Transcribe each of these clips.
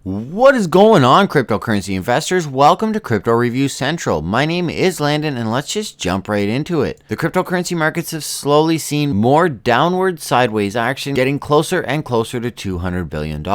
What is going on, cryptocurrency investors? Welcome to Crypto Review Central. My name is Landon and let's just jump right into it. The cryptocurrency markets have slowly seen more downward sideways action, getting closer and closer to $200 billion.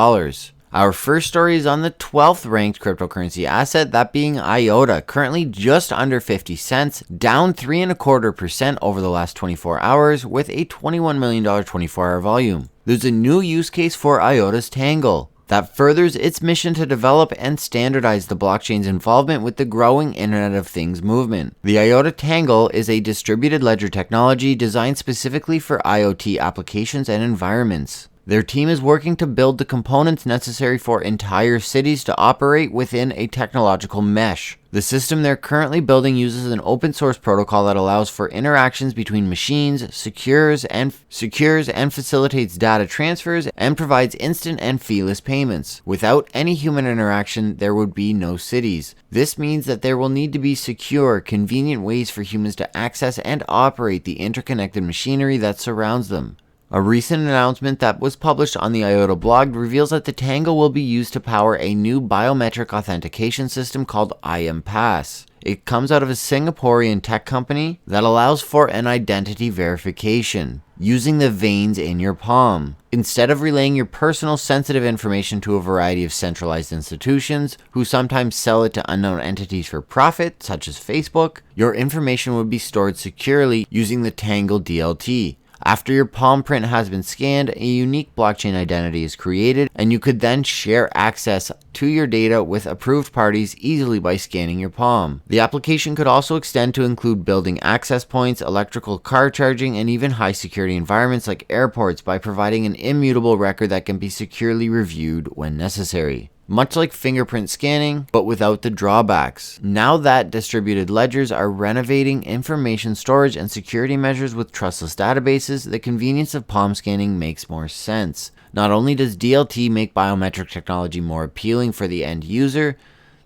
Our first story is on the 12th ranked cryptocurrency asset, that being IOTA, currently just under 50 cents, down 3.25% over the last 24 hours with a $21 million 24-hour volume. There's a new use case for IOTA's Tangle that furthers its mission to develop and standardize the blockchain's involvement with the growing Internet of Things movement. The IOTA Tangle is a distributed ledger technology designed specifically for IoT applications and environments. Their team is working to build the components necessary for entire cities to operate within a technological mesh. The system they're currently building uses an open source protocol that allows for interactions between machines, secures and facilitates data transfers, and provides instant and feeless payments. Without any human interaction, there would be no cities. This means that there will need to be secure, convenient ways for humans to access and operate the interconnected machinery that surrounds them. A recent announcement that was published on the IOTA blog reveals that the Tangle will be used to power a new biometric authentication system called immerse. It comes out of a Singaporean tech company that allows for an identity verification using the veins in your palm. Instead of relaying your personal sensitive information to a variety of centralized institutions who sometimes sell it to unknown entities for profit, such as Facebook, your information would be stored securely using the Tangle DLT. After your palm print has been scanned, a unique blockchain identity is created, and you could then share access to your data with approved parties easily by scanning your palm. The application could also extend to include building access points, electrical car charging, and even high security environments like airports by providing an immutable record that can be securely reviewed when necessary. Much like fingerprint scanning, but without the drawbacks. Now that distributed ledgers are renovating information storage and security measures with trustless databases, the convenience of palm scanning makes more sense. Not only does DLT make biometric technology more appealing for the end user,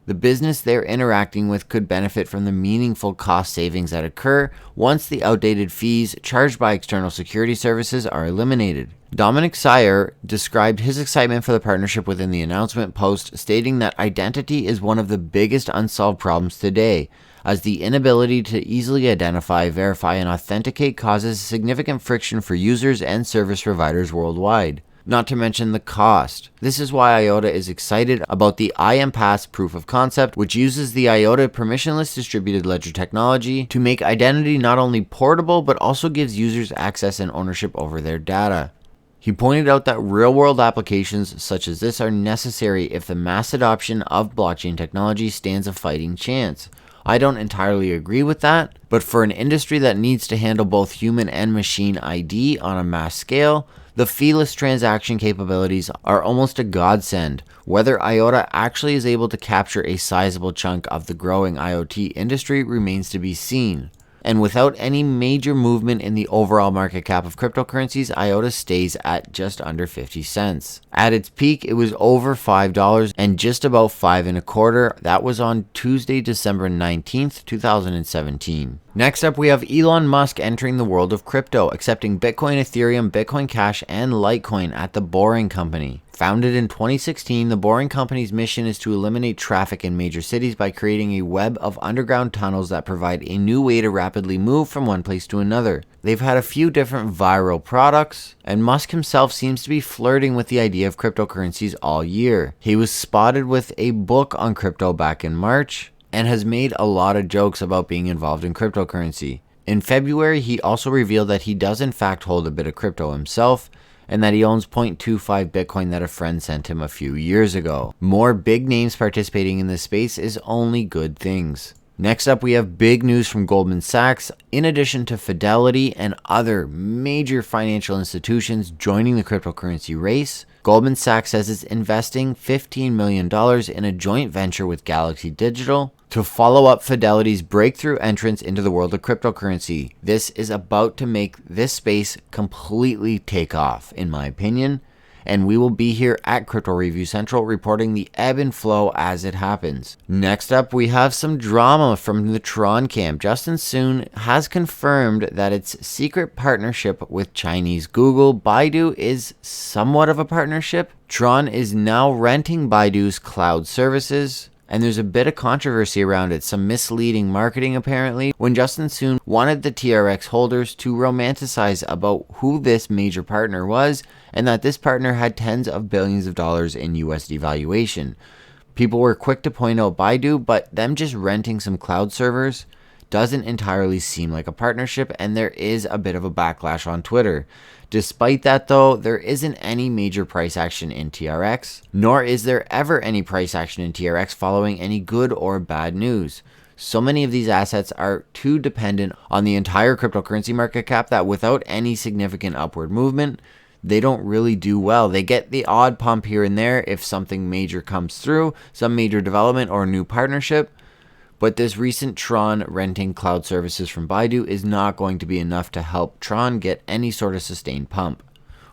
the business they're interacting with could benefit from the meaningful cost savings that occur once the outdated fees charged by external security services are eliminated. Dominic Sire described his excitement for the partnership within the announcement post, stating that identity is one of the biggest unsolved problems today, as the inability to easily identify, verify, and authenticate causes significant friction for users and service providers worldwide. Not to mention the cost. This is why IOTA is excited about the immerse proof of concept, which uses the IOTA permissionless distributed ledger technology to make identity not only portable, but also gives users access and ownership over their data. He pointed out that real-world applications such as this are necessary if the mass adoption of blockchain technology stands a fighting chance. I don't entirely agree with that, but for an industry that needs to handle both human and machine ID on a mass scale, the feeless transaction capabilities are almost a godsend. Whether IOTA actually is able to capture a sizable chunk of the growing IoT industry remains to be seen. And without any major movement in the overall market cap of cryptocurrencies, IOTA stays at just under 50 cents. At its peak, it was over $5 and just about $5.25. That was on Tuesday, December 19th, 2017. Next up, we have Elon Musk entering the world of crypto, accepting Bitcoin, Ethereum, Bitcoin Cash, and Litecoin at the Boring Company. Founded in 2016, the Boring Company's mission is to eliminate traffic in major cities by creating a web of underground tunnels that provide a new way to rapidly move from one place to another. They've had a few different viral products, and Musk himself seems to be flirting with the idea of cryptocurrencies all year. He was spotted with a book on crypto back in March, and has made a lot of jokes about being involved in cryptocurrency. In February, he also revealed that he does in fact hold a bit of crypto himself, and that he owns 0.25 Bitcoin that a friend sent him a few years ago. More big names participating in this space is only good things. Next up, we have big news from Goldman Sachs. In addition to Fidelity and other major financial institutions joining the cryptocurrency race, Goldman Sachs says it's investing $15 million in a joint venture with Galaxy Digital to follow up Fidelity's breakthrough entrance into the world of cryptocurrency. This is about to make this space completely take off, in my opinion, and we will be here at Crypto Review Central reporting the ebb and flow as it happens. Next up, we have some drama from the Tron camp. Justin Sun has confirmed that its secret partnership with Chinese Google Baidu is somewhat of a partnership. Tron is now renting Baidu's cloud services, and there's a bit of controversy around it, some misleading marketing apparently, when Justin Sun wanted the TRX holders to romanticize about who this major partner was, and that this partner had tens of billions of dollars in USD valuation. People were quick to point out Baidu, but them just renting some cloud servers doesn't entirely seem like a partnership, and there is a bit of a backlash on Twitter. Despite that though, there isn't any major price action in TRX, nor is there ever any price action in TRX following any good or bad news. So many of these assets are too dependent on the entire cryptocurrency market cap that without any significant upward movement, they don't really do well. They get the odd pump here and there if something major comes through, some major development or new partnership. But this recent Tron renting cloud services from Baidu is not going to be enough to help Tron get any sort of sustained pump,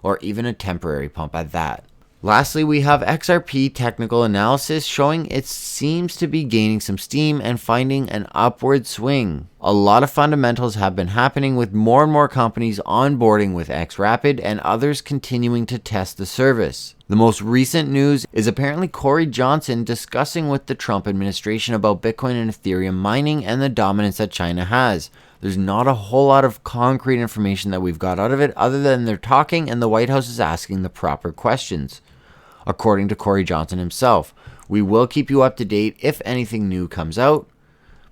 or even a temporary pump at that. Lastly, we have XRP technical analysis showing it seems to be gaining some steam and finding an upward swing. A lot of fundamentals have been happening with more and more companies onboarding with XRapid and others continuing to test the service. The most recent news is apparently Corey Johnson discussing with the Trump administration about Bitcoin and Ethereum mining and the dominance that China has. There's not a whole lot of concrete information that we've got out of it other than they're talking and the White House is asking the proper questions. According to Corey Johnson himself, we will keep you up to date if anything new comes out.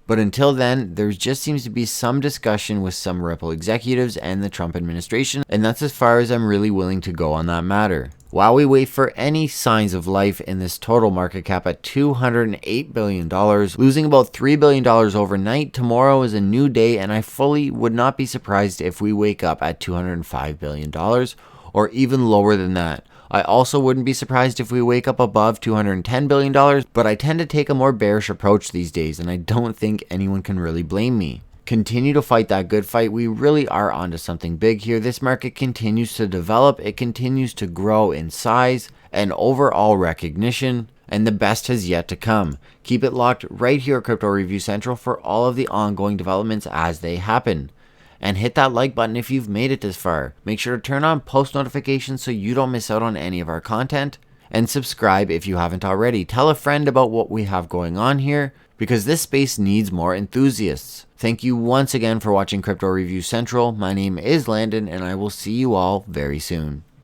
But until then, there just seems to be some discussion with some Ripple executives and the Trump administration, and that's as far as I'm really willing to go on that matter. While we wait for any signs of life in this total market cap at $208 billion, losing about $3 billion overnight, tomorrow is a new day, and I fully would not be surprised if we wake up at $205 billion or even lower than that. I also wouldn't be surprised if we wake up above $210 billion, but I tend to take a more bearish approach these days, and I don't think anyone can really blame me. Continue to fight that good fight. We really are onto something big here. This market continues to develop, it continues to grow in size and overall recognition, and the best has yet to come. Keep it locked right here at Crypto Review Central for all of the ongoing developments as they happen. And hit that like button if you've made it this far. Make sure to turn on post notifications so you don't miss out on any of our content. And subscribe if you haven't already. Tell a friend about what we have going on here, because this space needs more enthusiasts. Thank you once again for watching Crypto Review Central. My name is Landon, and I will see you all very soon.